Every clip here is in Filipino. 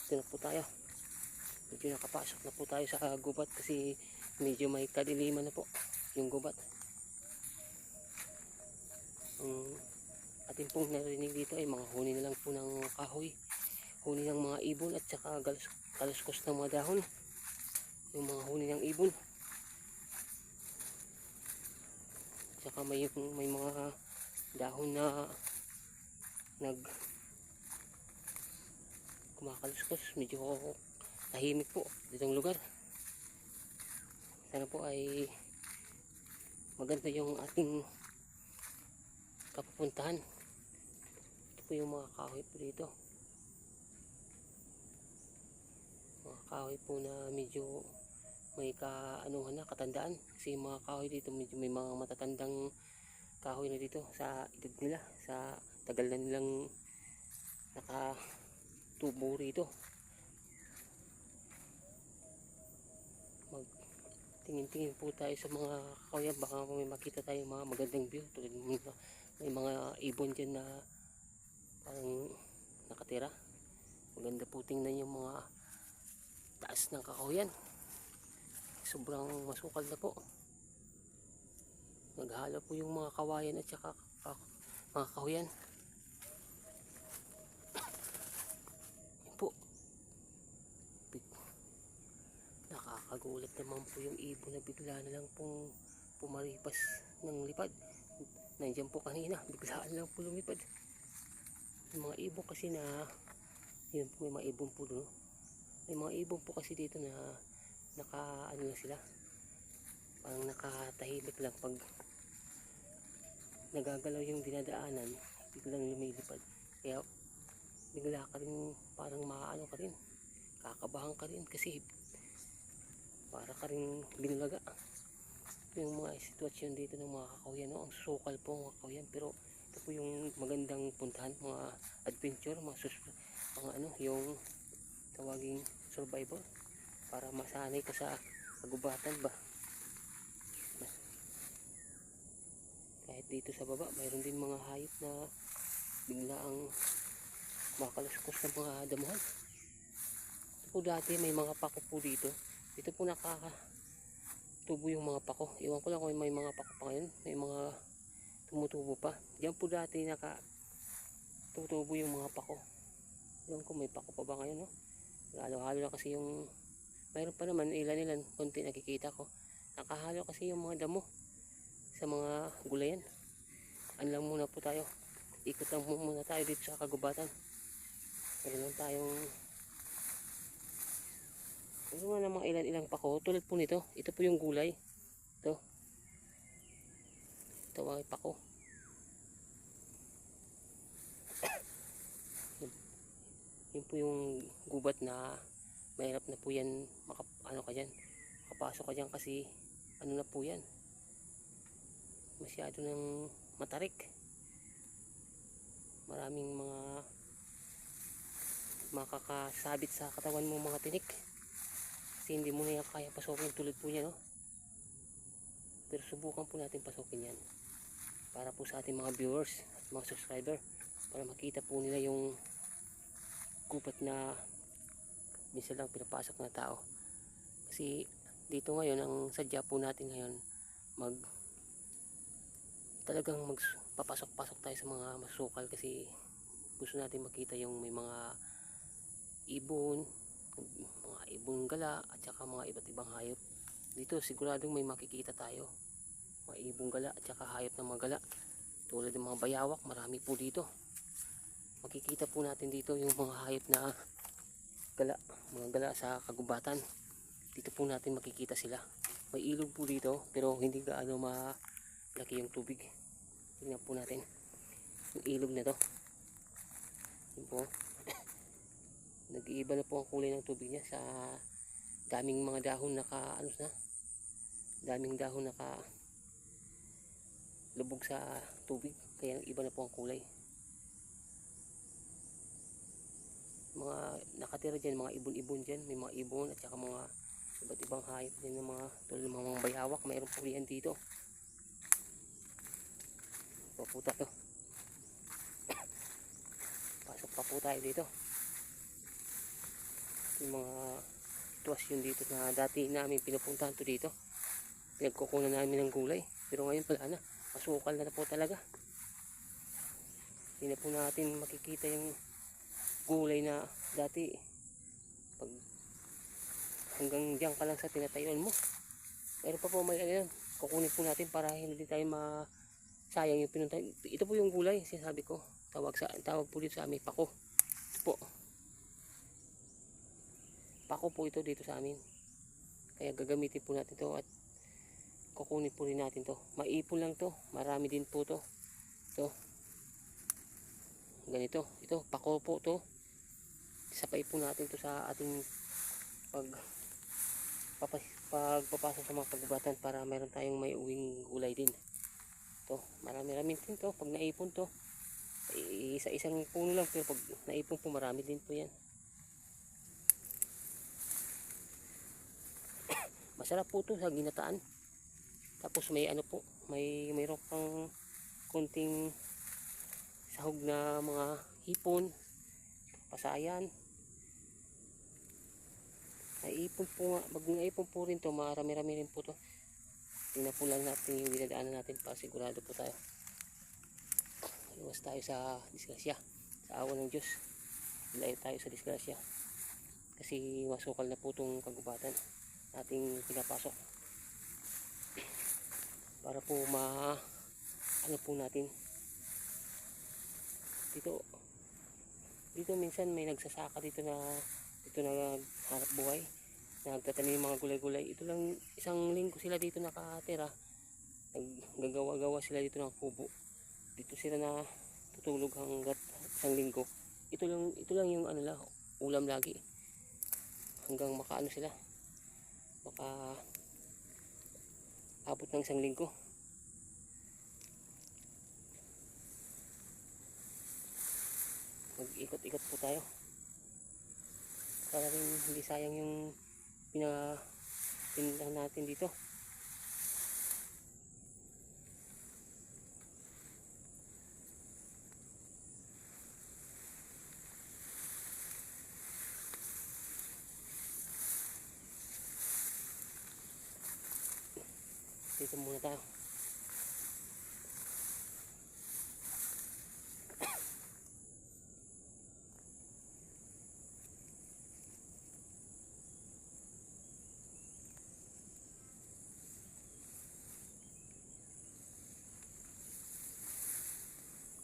Dito na po tayo. Medyo nakapasok na po tayo sa gubat kasi medyo may kadiliman na po yung gubat. Ang ating pong narinig dito ay mga huni na lang po ng kahoy, huni ng mga ibon at saka kaluskos ng mga dahon, yung mga huni ng ibon. Saka may mga dahon na kumakaluskos. Medyo tahimik po ditong lugar. Sana po ay maganda yung ating kapupuntahan. Ito po yung mga kahoy po dito, mga kahoy po na medyo may kaanuhan na, katandaan. Kasi yung mga kahoy dito medyo may mga matatandang kahoy na dito sa edad nila, sa tagal na nilang nakatubo rito. Tingin-tingin po tayo sa mga kahoy, baka may makita tayo mga magandang view. Tulad may mga ibon dyan na parang nakatira. Maganda po tingnan yung mga taas ng kakahuyan. Sobrang masukal na po. Naghalo po yung mga kawayan at saka mga kahuyan. Yan po. Nakakagulat naman po yung ibon na bigla na lang pong pumaripas ng lipad. Nandiyan po kanina, biglaan lang po lumipad. Yung mga ibon kasi na, yun po, may mga ibon po doon. May mga ibon po kasi dito na ano na sila, parang nakatahimik lang. Pag nagagalaw yung dinadaanan, biglang lumilipad. Kaya bigla ka rin, parang maano ka rin, kakabahan ka rin kasi para ka rin binulaga. Yung mga sitwasyon dito ng mga kakahuyan, no? Ang sukal po mga kakahuyan, pero ito po yung magandang puntahan, mga adventure, mga ano, yung tawaging survival, para masanay ka sa kagubatan ba. Kahit dito sa baba mayroon din mga hayop na biglaang makaluskos ng mga damuhan. Ito po dati may mga pako po dito. Ito po nakakatubo yung mga pako. Iwan ko lang kung may mga pako pa ngayon. May mga tumutubo pa. Diyan po dati nakatutubo yung mga pako. Iwan ko may pako pa ba ngayon, no? Halo-halo na kasi yung, mayroon pa naman ilan konti nakikita ko. Nakahalo kasi yung mga damo sa mga gulayan. Ano lang muna po tayo, ikot lang muna tayo dito sa kagubatan. Meron lang tayong mga ilang pako. Tulad po nito, ito po yung gulay. Ito ay pako. Yun po yung gubat na mahirap na po yan makapasok ka dyan kasi ano na po yan, masyado ng matarik. Maraming mga makakasabit sa katawan mo, mga tinik, kasi hindi mo na yan kaya pasukin tulad po yan, no? Pero subukan po natin pasukin yan para po sa ating mga viewers at mga subscriber, para makita po nila yung gubat na minsan lang pinapasok na tao. Kasi dito ngayon, ang sadya po natin ngayon, talagang magpapasok-pasok tayo sa mga masukal, kasi gusto natin makita yung may mga ibon, mga ibong gala at saka mga iba't ibang hayop. Dito siguradong may makikita tayo, mga ibong gala at saka hayop ng mga gala. Tulad ng mga bayawak, marami po dito. Makikita po natin dito yung mga hayop na gala, mga gala sa kagubatan. Dito po natin makikita sila. May ilog po dito pero hindi gaano malaki yung tubig. Tingnan po natin yung ilog na to. Yun po. Nag-iiba na po ang kulay ng tubig niya sa daming mga dahon daming dahon lubog sa tubig, kaya iba na po ang kulay. Mga nakatira dyan, mga ibon-ibon dyan, may mga ibon at saka mga iba't ibang hayop din, ng mga tulad ng mga bayawak, mayroon po yan dito. Pasok pa po tayo dito. yung mga sitwasyon dito na dati namin pinupuntahan to dito. Pinagkukunan namin ng gulay. Pero ngayon wala na. Masukal na po talaga. Hindi na po natin makikita yung gulay na dati. Pag hanggang diyan ka lang sa tinatayuan mo. Meron pa po may ano yan. Kukunin po natin para hindi tayo sayang yung pinuntahan. Ito po yung gulay, sinasabi ko. Tawag po dito sa amin, pako. Ito po. Pako po ito dito sa amin. Kaya gagamitin po natin to at kukunin po rin natin to. Maipon lang to. Marami din po to. Ito. Ganito. Ito, pako po to. Isapay po natin to sa ating pagpapasok sa mga kagubatan para meron tayong may uwing gulay din. Ito, marami-rami din to. Pag naipon to, isa-isang puno lang. Pero pag naipon po, marami din po yan. Masarap po to sa ginataan. Tapos may ano po, mayroon pang konting sahog na mga hipon, pasayan. Naipon po nga, pag naipon po rin to, marami-rami rin po to. Tingnan po lang natin yung dinadaanan natin para sigurado po tayo. Iwas tayo sa disgrasya, sa awa ng Diyos. Ilayo tayo sa disgrasya. Kasi masukal na po itong kagubatan ating pinapasok. Para po ano po natin dito minsan may nagsasaka dito na hanap buhay, nagtatanim ng mga gulay-gulay. Ito lang, isang linggo sila dito nakatira, naggagawa-gawa sila dito ng kubo. Dito sila na tutulog hanggat isang linggo. Ito lang yung ano lang, ulam lagi hanggang makaano sila, abot ng isang linggo. Mag-ikot-ikot po tayo para rin hindi sayang yung pinagtindahan natin dito. Dito muna tayo.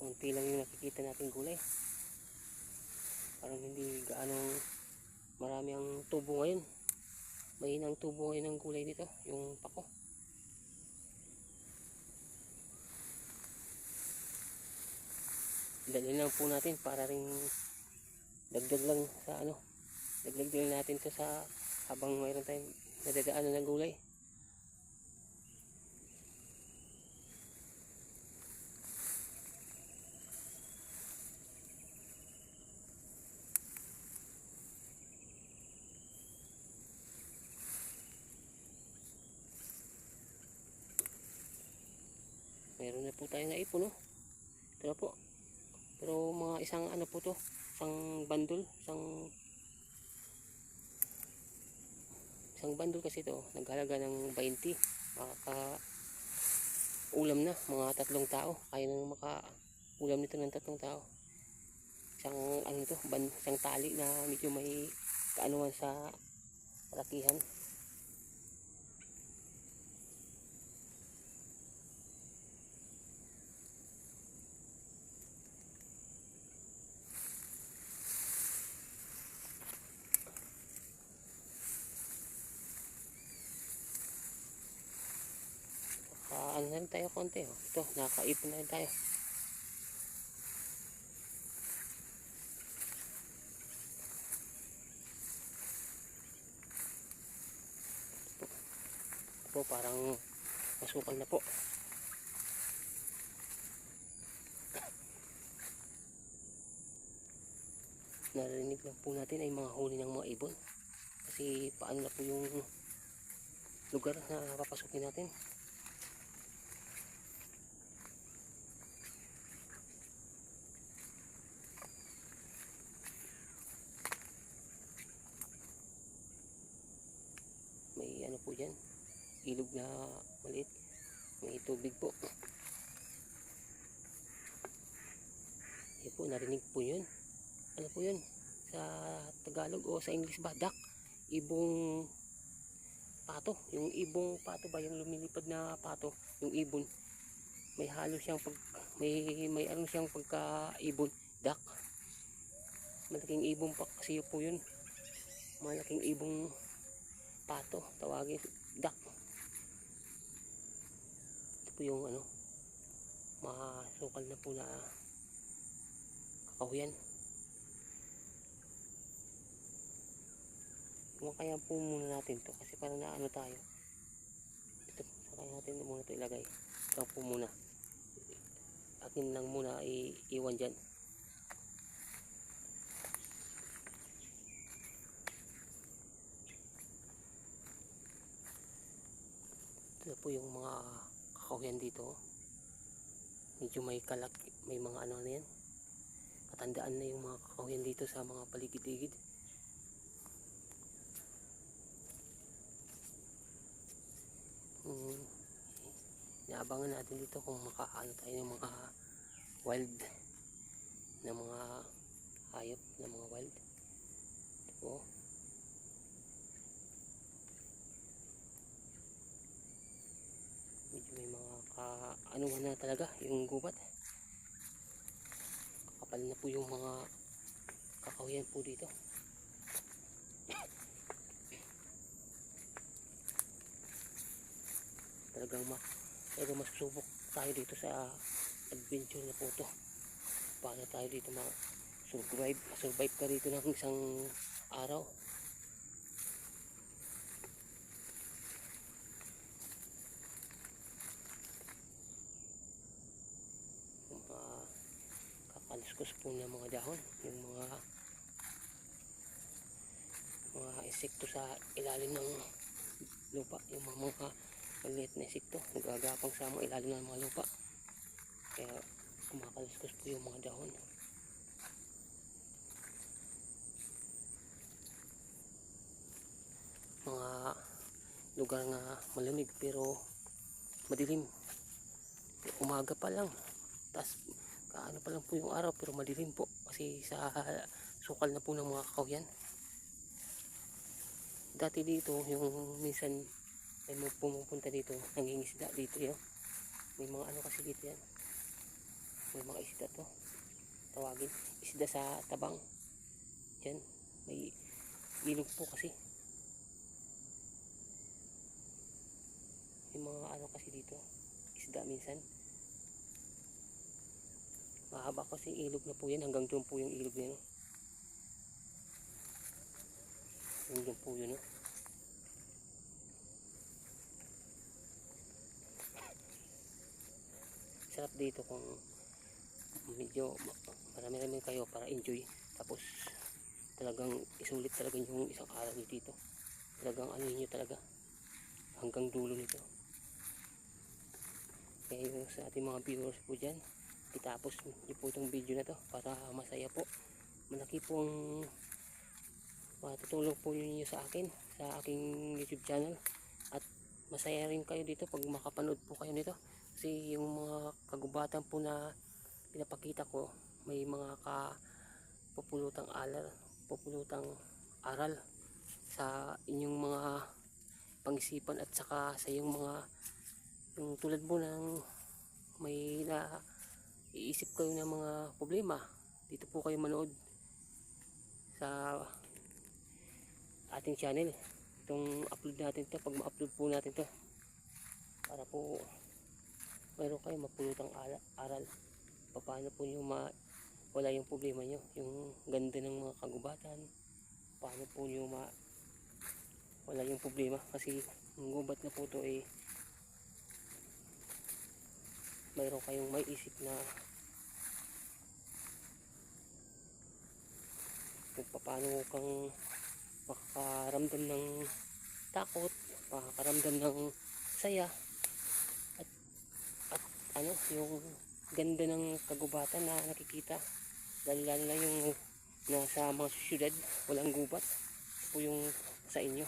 Konti lang yung nakikita natin gulay. Parang hindi gaanong marami ang tubo ngayon. Mahina ang tubo ngayon ng gulay dito, yung pako. Dalhin lang po natin para rin dagdag lang natin to sa habang mayroon tayong nadadaanan ng gulay. Meron na po tayong naipon, no? Ito na po. Pero mga isang ano po to, isang bandol kasi to, naghalaga ng 20. Makaka-ulam na, mga 3 tao. Kaya nang maka-ulam nito ng 3 tao. Isang tali na medyo may kaanuhan sa lakihan. Ano na rin tayo konti, oh. Ito, nakaipon na rin tayo. Ito po, parang masukal na po. Narinig lang po natin ay mga huli ng mga ibon. Kasi paano na po yung lugar na papasukin natin. ilog na maliit. May tubig po. Yan po, narinig po yun. Ano po yun? Sa Tagalog o sa English ba? Duck. Ibong pato. Yung ibong pato ba? Yung lumilipad na pato. Yung ibon. May halo siyang may ano siyang pagka-ibon. Duck. Malaking ibong pa kasi po yun. Malaking ibong pato. Tawagin. Duck. Ito po yung ano. Masukal na po na kakahuyan. Kaya po muna natin to kasi parang naano tayo. Ito, kaya natin muna ito ilagay. Ito po muna. Akin lang muna iiwan dyan. Ito po yung mga kakahuyan dito. Medyo may kalak, may mga ano na yan. Katandaan na yung mga kakahuyan dito sa mga paligid-ligid. Inaabangan natin dito kung makaano tayo ng mga wild na mga hayop na mga wild. Ito po. Medyo may mga anuhan na talaga yung gubat. Kakapal na po yung mga kakahuyan po dito. Talagang pero masusubok tayo dito sa adventure na po to. Paano tayo dito survive ka dito ng isang araw. Yung mga kakaluskos po ng mga dahon, yung mga insekto sa ilalim ng lupa, yung mga maliit na insekto nagagapang sa mga ilalim ng mga lupa, kaya kumakaluskos po yung mga dahon. Mga lugar nga malamig pero madilim, umaga pa lang, tas kaano pa lang po yung araw pero madilim po kasi sa sukal na po ng mga kakahuyan. Dati dito yung minsan may pumupunta dito, nangingisda dito yun. May mga ano kasi dito yan. May mga isda to. Tawagin, isda sa tabang. Yan, may ilog po kasi. May mga ano kasi dito, isda minsan. Mahaba kasi ilog na po yan, hanggang doon po yung ilog na yun. Hanggang po yun, no? Sarap dito kung medyo marami-rami kayo para enjoy, tapos talagang isulit talaga yung isang araw dito. Talagang ano nyo talaga hanggang dulo nito. Kaya yung sa ating mga viewers po dyan, itapos nyo po itong video na to para masaya po. Malaki pong matutulong po ninyo sa akin, sa aking YouTube channel, at masaya rin kayo dito pag makapanood po kayo nito. Kasi yung mga kagubatan po na pinapakita ko, may mga kapupulutang aral sa inyong mga pang-isipan, at saka sa yung mga yung tulad mo ng may iisip kayo ng mga problema, dito po kayo manood sa ating channel. Itong upload natin to, pag ma-upload po natin to, para po mayroon kayo mapulutang aral paano po nyo wala yung problema nyo, yung ganda ng mga kagubatan, paano po nyo wala yung problema. Kasi yung gubat na po to mayroon kayong may isip na kung paano kang makakaramdam ng takot, makakaramdam ng saya, at ano, yung ganda ng kagubatan na nakikita, lalo na yung nasa mga syudad walang gubat po yung sa inyo.